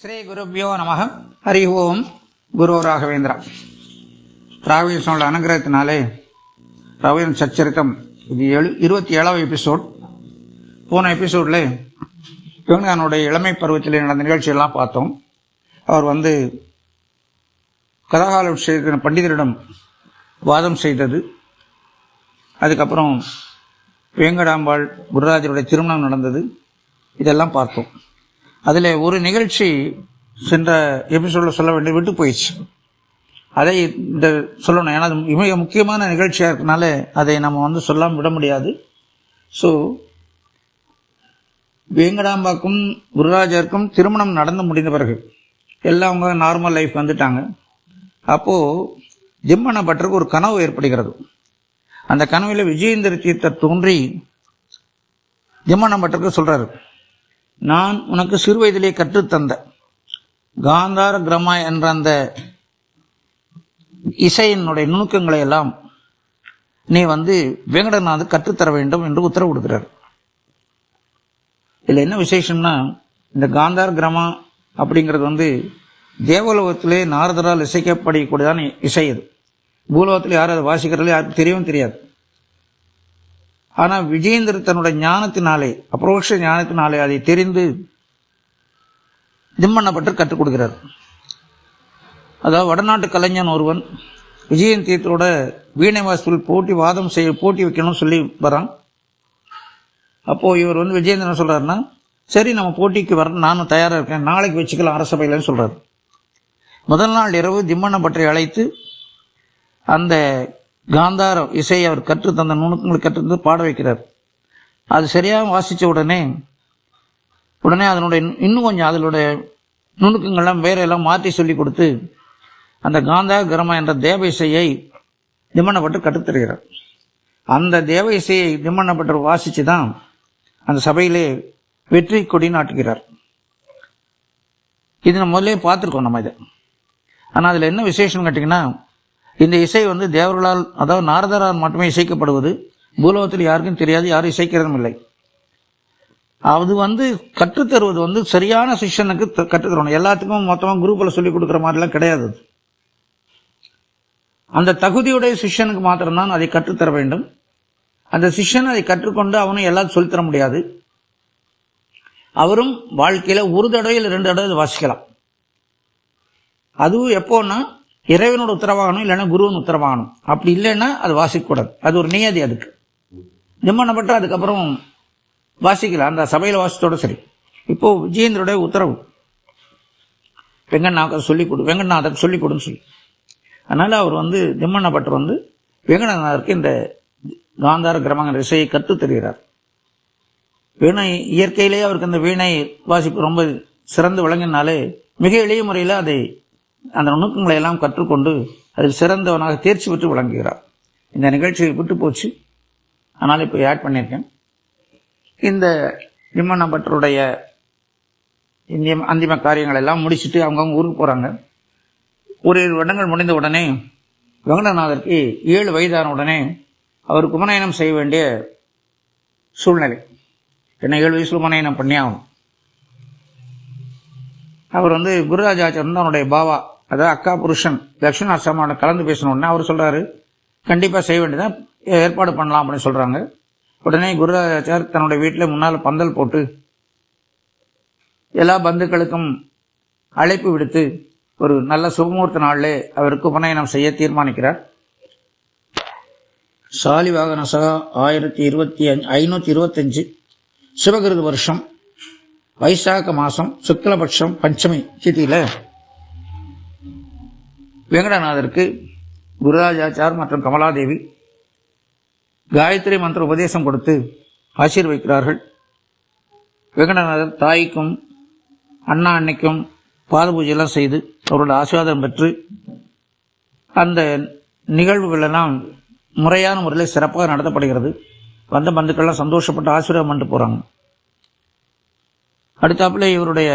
ஸ்ரீ குருபியோ நமக. ஹரி ஓம். குரு ராகவேந்திரா. ராகவேந்திரோட அனுகிரகத்தினாலே ராகவேந்திர சச்சரித்தம் இது 27வது எபிசோட். போன எபிசோட்ல இவனுடைய இளமை பருவத்தில் நடந்த நிகழ்ச்சியெல்லாம் பார்த்தோம். அவர் கதாகால விஷயத்தின் பண்டிதரிடம் வாதம் செய்தது, அதுக்கப்புறம் வேங்கடாம்பாள் குருராஜருடைய திருமணம் நடந்தது, இதெல்லாம் பார்த்தோம். அதில் ஒரு நிகழ்ச்சி சென்ற எபிசோடில் சொல்ல வேண்டியது விட்டு போயிடுச்சு. அதை இந்த சொல்லணும், ஏன்னா அது மிக முக்கியமான நிகழ்ச்சியாக இருக்கனால அதை நம்ம சொல்லாமல் விட முடியாது. ஸோ வேங்கடாம்பாக்கும் குருராஜருக்கும் திருமணம் நடந்து முடிந்த பிறகு எல்லாம் அவங்க நார்மல் லைஃப் வந்துட்டாங்க. அப்போது ஜிம்மண்ண பட்டருக்கு ஒரு கனவு ஏற்படுகிறது. அந்த கனவில் விஜயேந்திர தீர்த்தர் தோன்றி ஜிம்மண்ண பட்டருக்கு சொல்றாரு, நான் உனக்கு சிறு வயதிலே கற்றுத்தந்த காந்தார கிரமா என்ற அந்த இசையினுடைய நுணுக்கங்களை எல்லாம் நீ வேங்கடநாத் கற்றுத்தர வேண்டும் என்று உத்தரவு கொடுக்கிறார். இதுல என்ன விசேஷம்னா, இந்த காந்தார கிரமா அப்படிங்கிறது தேவலோகத்திலே நாரதரால் இசைக்கப்படக்கூடியதான இசை. இது பூலோகத்தில் யாரும் அதை வாசிக்கிறதுல யாருக்கும் தெரியவும் தெரியாது. ஆனா விஜயேந்திர தன்னுடைய ஞானத்தினாலே, அப்ரோக்ஷ ஞானத்தினாலே அதை தெரிந்து ஜிம்மண்ண பட்டர் கற்றுக் கொடுக்கிறார். அதாவது வடநாட்டு கலைஞன் ஒருவன் விஜயேந்திர தீர்த்தரோட வீணை வாசிப்பில் போட்டி வைக்கணும்னு சொல்லி வரான். அப்போ இவர் விஜயேந்திரன் சொல்றாருன்னா, சரி நம்ம போட்டிக்கு வர நானும் தயாரா இருக்கேன், நாளைக்கு வச்சுக்கலாம் அரசபையிலன்னு சொல்றாரு. முதல் நாள் இரவு ஜிம்மண்ண பட்டரை அழைத்து அந்த காந்தார இசையை அவர் கற்றுத்தந்த நுணுக்கங்களை கற்றுத்தந்து பாட வைக்கிறார். அது சரியாக வாசித்த உடனே அதனுடைய இன்னும் கொஞ்சம் அதனுடைய நுணுக்கங்கள்லாம் வேற எல்லாம் மாற்றி சொல்லி கொடுத்து அந்த காந்தார கிரமா என்ற தேவ இசையை ஜிம்மண்ண பட்டர் கற்றுத்தருகிறார். அந்த தேவ இசையை ஜிம்மண்ண பட்டர் வாசித்து தான் அந்த சபையிலே வெற்றி கொடி நாட்டுகிறார். இது நம்ம முதலே பார்த்துருக்கோம் நம்ம இதை. ஆனால் அதில் என்ன விசேஷம் கேட்டிங்கன்னா, இந்த இசை தேவர்களால், அதாவது நாரதரால் மட்டுமே இசைக்கப்படுவது. பூலோகத்தில் யாருக்கும் தெரியாது, யாரும் இசைக்கிறதும் இல்லை. அது கற்றுத்தருவது சரியான சிஷ்யனுக்கு கற்றுத்தரணும். எல்லாத்துக்கும் மொத்தமாக குரூப்பில் சொல்லிக் கொடுக்குற மாதிரிலாம் கிடையாது. அந்த தகுதியுடைய சிஷ்யனுக்கு மாத்திரம்தான் அதை கற்றுத்தர வேண்டும். அந்த சிஷ்யன் அதை கற்றுக்கொண்டு அவனும் எல்லாத்தையும் சொல்லித்தர முடியாது. அவரும் வாழ்க்கையில ஒரு தடவை இல்லை 2 தடவை வாசிக்கலாம். அதுவும் எப்போன்னா இறைவனோட உத்தரவாகணும், இல்லைன்னா குருவின் உத்தரவாகணும். அப்படி இல்லைன்னா அது வாசிக்கக்கூடாது. அது ஒரு நியதி. அதுக்கு ஜிம்மண்ண பட்டர் அதுக்கப்புறம் வாசிக்கலாம், அந்த சபையில் வாசித்தோட சரி. இப்போ விஜயேந்திரோடைய உத்தரவு, வெங்கட்நாதர் சொல்லிக் கொடுன்னு சொல்லி. அதனால அவர் ஜிம்மண்ண பட்டர் வெங்கடநாதருக்கு இந்த காந்தார கிரமங்கிற இசையை கற்றுத் தருகிறார். வீணை இயற்கையிலேயே அவருக்கு அந்த வீணை வாசிப்பு ரொம்ப சிறந்து விளங்கினாலே மிக எளிய முறையில் அதை அந்த நுணுக்கங்களை எல்லாம் கற்றுக்கொண்டு அதில் சிறந்தவனாக தேர்ச்சி பெற்று விளங்குகிறார். இந்த நிகழ்ச்சியை விட்டு போச்சு, ஆனால் இப்போ ஆட் பண்ணியிருக்கேன். இந்த ஜிம்மண்ண பட்டருடைய அந்திம காரியங்கள் எல்லாம் முடிச்சுட்டு அவங்கவுங்க ஊருக்கு போகிறாங்க. ஒரு 7 வருடங்கள் முடிந்த உடனே வெங்கடநாதருக்கு 7 வயதான உடனே அவர் உபநயனம் செய்ய வேண்டிய சூழ்நிலை. என்ன 7 வயசுல உபநயனம் பண்ணி ஆகணும். அவர் குருராஜாச்சாரியன் அவனுடைய பாவா, அதாவது அக்கா புருஷன் லட்சுமணாசிரமோட கலந்து பேசணும்னா அவர் சொல்றாரு, கண்டிப்பா செய்ய வேண்டியதான், ஏற்பாடு பண்ணலாம் அப்படின்னு சொல்றாங்க. உடனே குருராஜாச்சார் தன்னுடைய வீட்டில் முன்னால் பந்தல் போட்டு எல்லா பந்துக்களுக்கும் அழைப்பு விடுத்து ஒரு நல்ல சுபமுகூர்த்த நாளிலே அவருக்கு உபநயனம் செய்ய தீர்மானிக்கிறார். சாலிவாகன சகா 1525 சிவகிருது வருஷம் வைசாக மாசம் சுக்லபட்சம் பஞ்சமி திதியில வெங்கடநாதருக்கு குருராஜாச்சார் மற்றும் கமலாதேவி காயத்ரி மந்திர உபதேசம் கொடுத்து ஆசீர்வதிக்கிறார்கள். வெங்கடநாதர் தாய்க்கும் அண்ணா அன்னைக்கும் பாத பூஜையெல்லாம் செய்து அவரோட ஆசீர்வாதம் பெற்று அந்த நிகழ்வுகள் எல்லாம் முறையான முறையில் சிறப்பாக நடத்தப்படுகிறது. வந்த பந்துக்கள்லாம் சந்தோஷப்பட்டு ஆசீர்வாதம் பண்ணிட்டு போறாங்க. அடுத்தாப்புல இவருடைய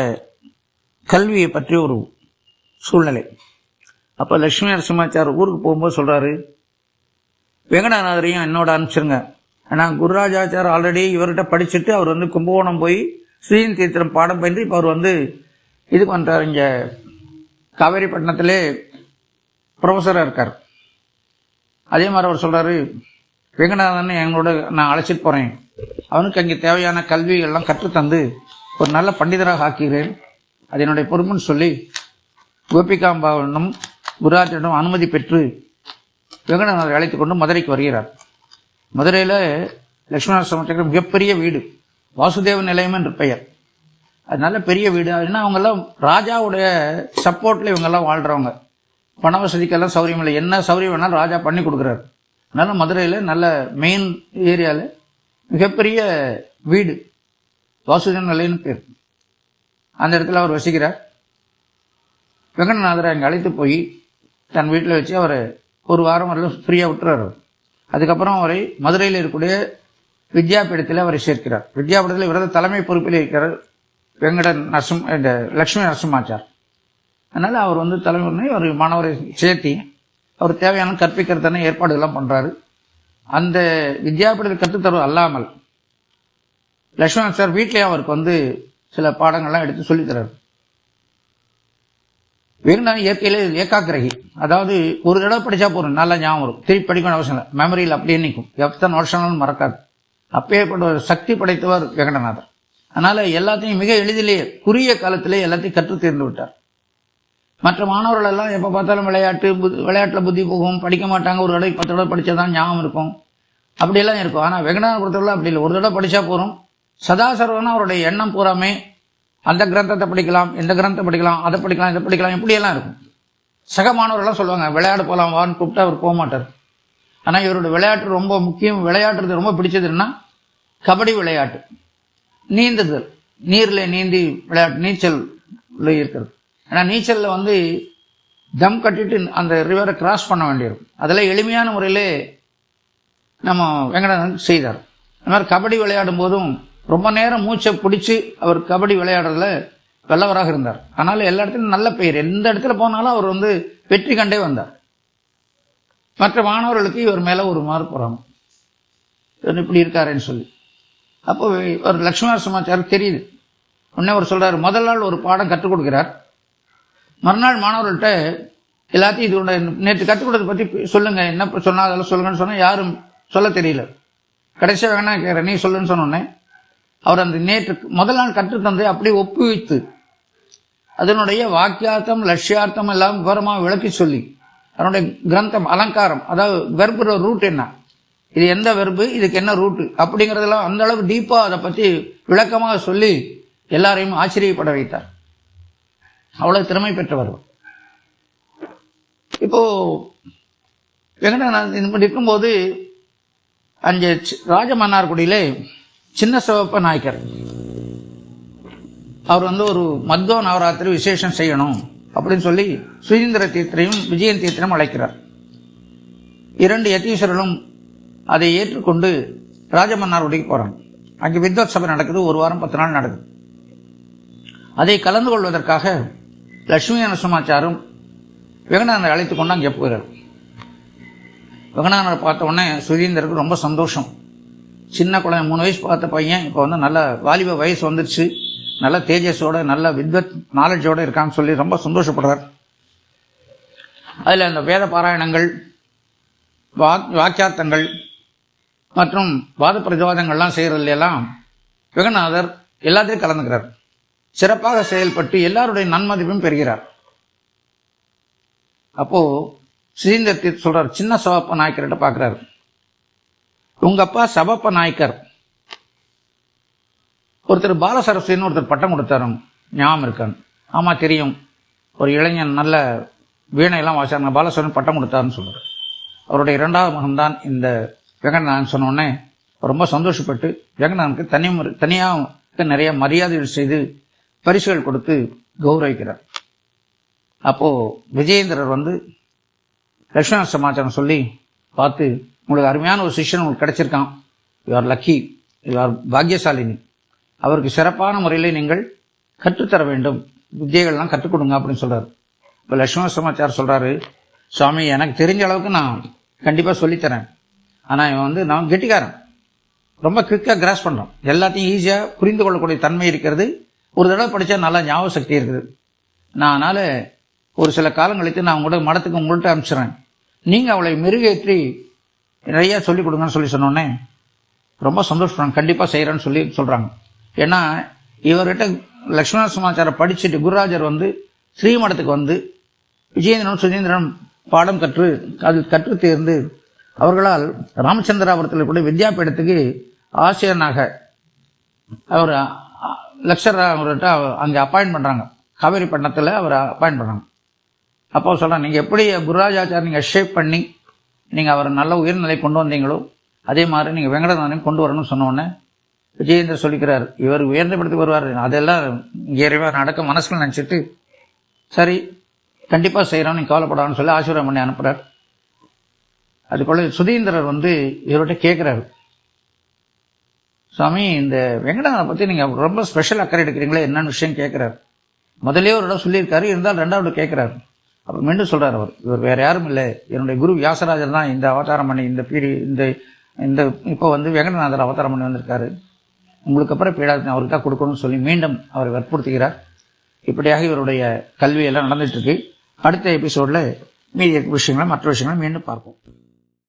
கல்வியை பற்றி ஒரு சூழ்நிலை. அப்ப லட்சுமி நரசிம்மாச்சார் ஊருக்கு போகும்போது சொல்றாரு, வெங்கடநாதரையும் என்னோட அனுப்பிச்சிருங்க. ஏன்னா குருராஜாச்சார் ஆல்ரெடி இவர்கிட்ட படிச்சுட்டு அவர் கும்பகோணம் போய் ஸ்ரீன் தீர்த்தம் பாடம் பயின்று இப்போ அவர் இது பண்ணுறாரு. இங்கே காவேரிப்பட்டினத்திலே ப்ரொஃபஸராக இருக்கார். அதே மாதிரி அவர் சொல்கிறாரு, வெங்கடானந்தன் எங்களோட நான் அழைச்சிட்டு போகிறேன், அவனுக்கு அங்கே தேவையான கல்வி எல்லாம் கற்றுத்தந்து ஒரு நல்ல பண்டிதராக ஆக்குகிறேன், அது என்னுடைய பொறுப்புன்னு சொல்லி கோபிகாம்பாவிடம் குருராஜனிடம் அனுமதி பெற்று வெங்கடானந்தரை அழைத்து கொண்டு மதுரைக்கு வருகிறார். மதுரையில் லட்சுமண மிகப்பெரிய வீடு, வாசுதேவ நிலையம் என்று பெயர். அது நல்ல பெரிய வீடு. ஏன்னா அவங்கெல்லாம் ராஜாவுடைய சப்போர்ட்ல இவங்கெல்லாம் வாழ்றவங்க. பண வசதிக்கெல்லாம் சௌகரியம் இல்லை, என்ன சௌகரியம் வேணாலும் ராஜா பண்ணி கொடுக்குறாரு. அதனால மதுரையில் நல்ல மெயின் ஏரியாவில் மிகப்பெரிய வீடு, வாசுதேவ நிலையம்னு பேர். அந்த இடத்துல அவர் வசிக்கிறார். வெங்கடநாதரை அங்கே அழைத்து போய் தன் வீட்டில் வச்சு அவரை ஒரு வாரம் வரலும் ஃப்ரீயாக விட்டுறாரு. அதுக்கப்புறம் அவரை மதுரையில் இருக்கக்கூடிய வித்யாபீடத்தில் அவரை சேர்க்கிறார். வித்யாபீடத்தில் இவரது தலைமை பொறுப்பில் இருக்கிறார் லட்சுமி நரசிம்மாச்சார். அதனால அவர் தலைமை ஒரு மாணவரை சேர்த்தி அவர் தேவையான கற்பிக்கிறதான ஏற்பாடுகள்லாம் பண்றாரு. அந்த வித்யாபீடத்தில் கற்றுத்தருவது அல்லாமல் லட்சுமணன் சார் வீட்டிலேயே அவருக்கு சில பாடங்கள்லாம் எடுத்து சொல்லித்தராரு. வெறும் இயற்கையில ஏகாக்கிரகி, அதாவது ஒரு தடவை படிச்சா போறோம், நல்லா ஞாபகம் வரும், திருப்பி படிக்கணும் அவசியம் இல்லை, மெமரியில் அப்படியே நிற்கும், எத்தனை வருஷங்களும் மறக்காது. அப்பேற்பட்ட ஒரு சக்தி படைத்தவர் வெங்கடநாதர். அதனால எல்லாத்தையும் மிக எளிதிலேயே குறுகிய காலத்திலே எல்லாத்தையும் கற்று தேர்ந்து விட்டார். மற்ற மாணவர்கள் எல்லாம் எப்ப பார்த்தாலும் விளையாட்டுல புத்தி போகும், படிக்க மாட்டாங்க, ஒரு தடவை 10 தடவை படிச்சாதான் ஞாபகம் இருக்கும், அப்படியெல்லாம் இருக்கும். ஆனா வெங்கடநாதர் பொறுத்தவரை அப்படி இல்லை, ஒரு தடவை படிச்சா போறோம். சதாசர்வனா அவருடைய எண்ணம் பூராமே அந்த கிரந்தத்தை படிக்கலாம், இந்த கிரந்தத்தை படிக்கலாம், அதை படிக்கலாம், இதை படிக்கலாம், இப்படியெல்லாம் இருக்கும். சக மாணவர்கள்லாம் சொல்லுவாங்க விளையாடு போலாம் வான்னு கூப்பிட்டு அவர் போக மாட்டார். ஆனா இவருடைய விளையாட்டு ரொம்ப முக்கியம். விளையாடுறது ரொம்ப பிடிச்சதுன்னா கபடி விளையாட்டு, நீந்துதல், நீர்ல நீந்தி விளையாட்டு, நீச்சல் இருக்கிறது. ஏன்னா நீச்சல்ல தம் கட்டிட்டு அந்த ரிவரை கிராஸ் பண்ண வேண்டியிருக்கும். அதில் எளிமையான முறையிலே நம்ம வெங்கடநாதன் செய்தார். அந்த மாதிரி கபடி விளையாடும் போதும் ரொம்ப நேரம் மூச்சை பிடிச்சு அவர் கபடி விளையாடுறதுல வல்லவராக இருந்தார். அதனால எல்லா இடத்துலையும் நல்ல பெயர், எந்த இடத்துல போனாலும் அவர் வெற்றி கண்டே வந்தார். மற்ற மாணவர்களுக்கு இவர் மேல ஒரு மார்க் போறாங்க, இவர் இப்படி இருக்காருன்னு சொல்லி. அப்போ ஒரு லட்சுமண சமாச்சாரம் தெரியுது. உடனே அவர் சொல்றாரு, முதல் நாள் ஒரு பாடம் கற்றுக் கொடுக்கிறார். மறுநாள் மாணவர்கள்ட்ட எல்லாத்தையும் இதோட நேற்று கற்றுக் கொடுத்ததை பத்தி சொல்லுங்க, என்ன சொன்னா அதெல்லாம் சொல்லுங்கன்னு சொன்னா யாரும் சொல்ல தெரியல. கடைசியாக வேணா கேட்கிறேன், நீ சொல்லுன்னு சொன்னோடனே அவர் அந்த நேற்று முதல் நாள் கற்றுத்தந்தை அப்படியே ஒப்புவித்து அதனுடைய வாக்கியார்த்தம் லட்சியார்த்தம் எல்லாம் விவரமா விளக்கி சொல்லி அதனுடைய கிரந்தம் அலங்காரம், அதாவது வெர்பு ரூட் என்ன, இது எந்த வெர்பு, இதுக்கு என்ன ரூட்டு அப்படிங்கறதெல்லாம் அந்த அளவுக்கு டீப்பா அதை பத்தி விளக்கமாக சொல்லி எல்லாரையும் ஆச்சரியப்பட வைத்தார். அவ்வளவு திறமை பெற்றவர். இப்போ வெங்கடநாதன் இருக்கும்போது அங்கே ராஜமன்னார்குடியிலே சின்ன சிவப்ப நாயக்கர் அவர் ஒரு மத்வ நவராத்திரி விசேஷம் செய்யணும் அப்படின்னு சொல்லி சுதீந்திர தீர்த்தரையும் விஜயன் தீர்த்தரையும் அழைக்கிறார். 2 யதீஸ்வரர்களும் அதை ஏற்றுக்கொண்டு ராஜமன்னார்குடிக்கு போறாங்க. அங்கே வித்வத் சபை நடக்குது, 1 வாரம் 10 நாள் நடக்குது. அதை கலந்து கொள்வதற்காக லட்சுமி நரசிம்மாச்சாரும் வெங்கடானந்தரை அழைத்துக் கொண்டு அங்கே போகிறார். வெங்கடானந்தரை பார்த்த உடனே சுதீந்தருக்கு ரொம்ப சந்தோஷம். சின்ன குழந்தை 3 வயசு பார்த்த பையன் இப்போ நல்ல வாலிப வயசு வந்துருச்சு, நல்ல தேஜஸோட நல்ல வித்வத் நாலேஜோட இருக்கான்னு சொல்லி ரொம்ப சந்தோஷப்படுறார். அதுல அந்த வேத பாராயணங்கள், வாக்கியார்த்தங்கள் மற்றும் வாத பிரதிவாதங்கள்லாம் செய்யறதுல எல்லாம் வெங்கடநாதர் எல்லாத்தையும் கலந்துக்கிறார். சிறப்பாக செயல்பட்டு எல்லாருடைய நன்மதிப்பும் பெறுகிறார். அப்போ சுதீந்திர சொல்றார், சின்ன சவப்ப நாயக்கர்கிட்ட பாக்குறாரு, உங்க அப்பா சவப்ப நாயக்கர் ஒருத்தர் பாலசரஸ்வதினு ஒருத்தர் பட்டம் கொடுத்தாரு, ஞாபகம் இருக்கான்னு? ஆமா தெரியும், ஒரு இளைஞன் நல்ல வீணையெல்லாம் வாசிச்சாங்க, பாலசரஸ்வதி பட்டம் கொடுத்தாருன்னு சொல்றாரு. அவருடைய 2வது மகன் தான் இந்த வெங்கடநாதன். சொன்ன உடனே ரொம்ப சந்தோஷப்பட்டு வெங்கடநாதனுக்கு தனியாக நிறைய மரியாதைகள் செய்து பரிசுகள் கொடுத்து கௌரவிக்கிறார். அப்போ விஜயேந்திரர் லட்சுமண சமாச்சாரம் சொல்லி பார்த்து, உங்களுக்கு அருமையான ஒரு சிஷ்யன் உங்களுக்கு கிடைச்சிருக்கான், you are lucky, you are பாக்யசாலினி, அவருக்கு சிறப்பான முறையில் நீங்கள் கற்றுத்தர வேண்டும், வித்தியைகள்லாம் கற்றுக் கொடுங்க அப்படின்னு சொல்றாரு. இப்போ லட்சுமண சமாச்சாரம் சொல்றாரு, சுவாமி எனக்கு தெரிஞ்ச அளவுக்கு நான் கண்டிப்பா சொல்லித்தரேன், ஆனா இவன் நான் கெட்டிக்காரன், ரொம்ப குவிக்கா கிராஸ் பண்றான், எல்லாத்தையும் ஈஸியா புரிந்து கொள்ளக்கூடிய தன்மை இருக்கிறது, ஒரு தடவை படிச்சா நல்லா ஞாபக சக்தி இருக்குது, நான் அதனால் ஒரு சில காலம் கழித்து நான் உங்களோட மடத்துக்கு உங்கள்கிட்ட அனுப்பிச்சிடுறேன், நீங்கள் அவளை மெருகேற்றி நிறையா சொல்லிக் கொடுங்கன்னு சொன்னோன்னே ரொம்ப சந்தோஷப்படுறாங்க. கண்டிப்பாக செய்கிறேன்னு சொல்கிறாங்க. ஏன்னா இவர்கிட்ட லக்ஷ்மண சமாச்சாரம் படிச்சுட்டு குருராஜர் ஸ்ரீமடத்துக்கு விஜயேந்திரன் சுஜேந்திரன் பாடம் கற்று தேர்ந்து அவர்களால் ராமச்சந்திராபுரத்தில் கூட வித்யாபீடத்துக்கு ஆசிரியனாக அவர் லெக்சரர் அவர்கிட்ட அங்கே அப்பாயின்ட் பண்ணுறாங்க. காவேரிப்பட்டினத்தில் அவர் அப்பாயின்ட் பண்ணுறாங்க. அப்போ சொல்கிறாங்க, நீங்கள் எப்படி குருராஜாச்சார் நீங்கள் ஷேப் பண்ணி நீங்கள் அவர் நல்ல உயர்நிலை கொண்டு வந்தீங்களோ அதே மாதிரி நீங்கள் வெங்கடநாதனையும் கொண்டு வரணும்னு சொன்னோடனே விஜயேந்திரன் சொல்லிக்கிறார், இவர் உயர்ந்த படத்துக்கு வருவார், அதெல்லாம் இறைவா நடக்க மனசில் நினச்சிட்டு சரி கண்டிப்பாக செய்கிறோம், நீங்கள் கவலைப்படான்னு சொல்லி ஆசீர்வாதம் பண்ணி அனுப்புகிறார். அதுபோல் சுதீந்திரர் இவர்கிட்ட கேட்குறாரு, சுவாமி இந்த வெங்கடநாதனை பற்றி நீங்கள் ரொம்ப ஸ்பெஷல் அக்கறை எடுக்கிறீங்களே, என்னென்னு விஷயம் கேட்குறாரு. முதலே ஒரு இடம் சொல்லியிருக்காரு, இருந்தாலும் ரெண்டாவது கேட்குறாரு. அப்புறம் மீண்டும் சொல்கிறார், இவர் வேறு யாரும் இல்லை, என்னுடைய குரு வியாசராஜர் தான் இந்த அவதாரம் பண்ணி இந்த இப்போ வெங்கடநாதர் அவதாரம் பண்ணி வந்திருக்காரு, உங்களுக்கு அப்புறம் பீடாதி அவருக்கு தான் கொடுக்கணும்னு சொல்லி மீண்டும் அவரை வற்புறுத்துகிறார். இப்படியாக இவருடைய கல்வியெல்லாம் நடந்துட்டு இருக்கு. அடுத்த எபிசோடில் மீதி விஷயங்களை மற்ற விஷயங்களை மீண்டும் பார்ப்போம்.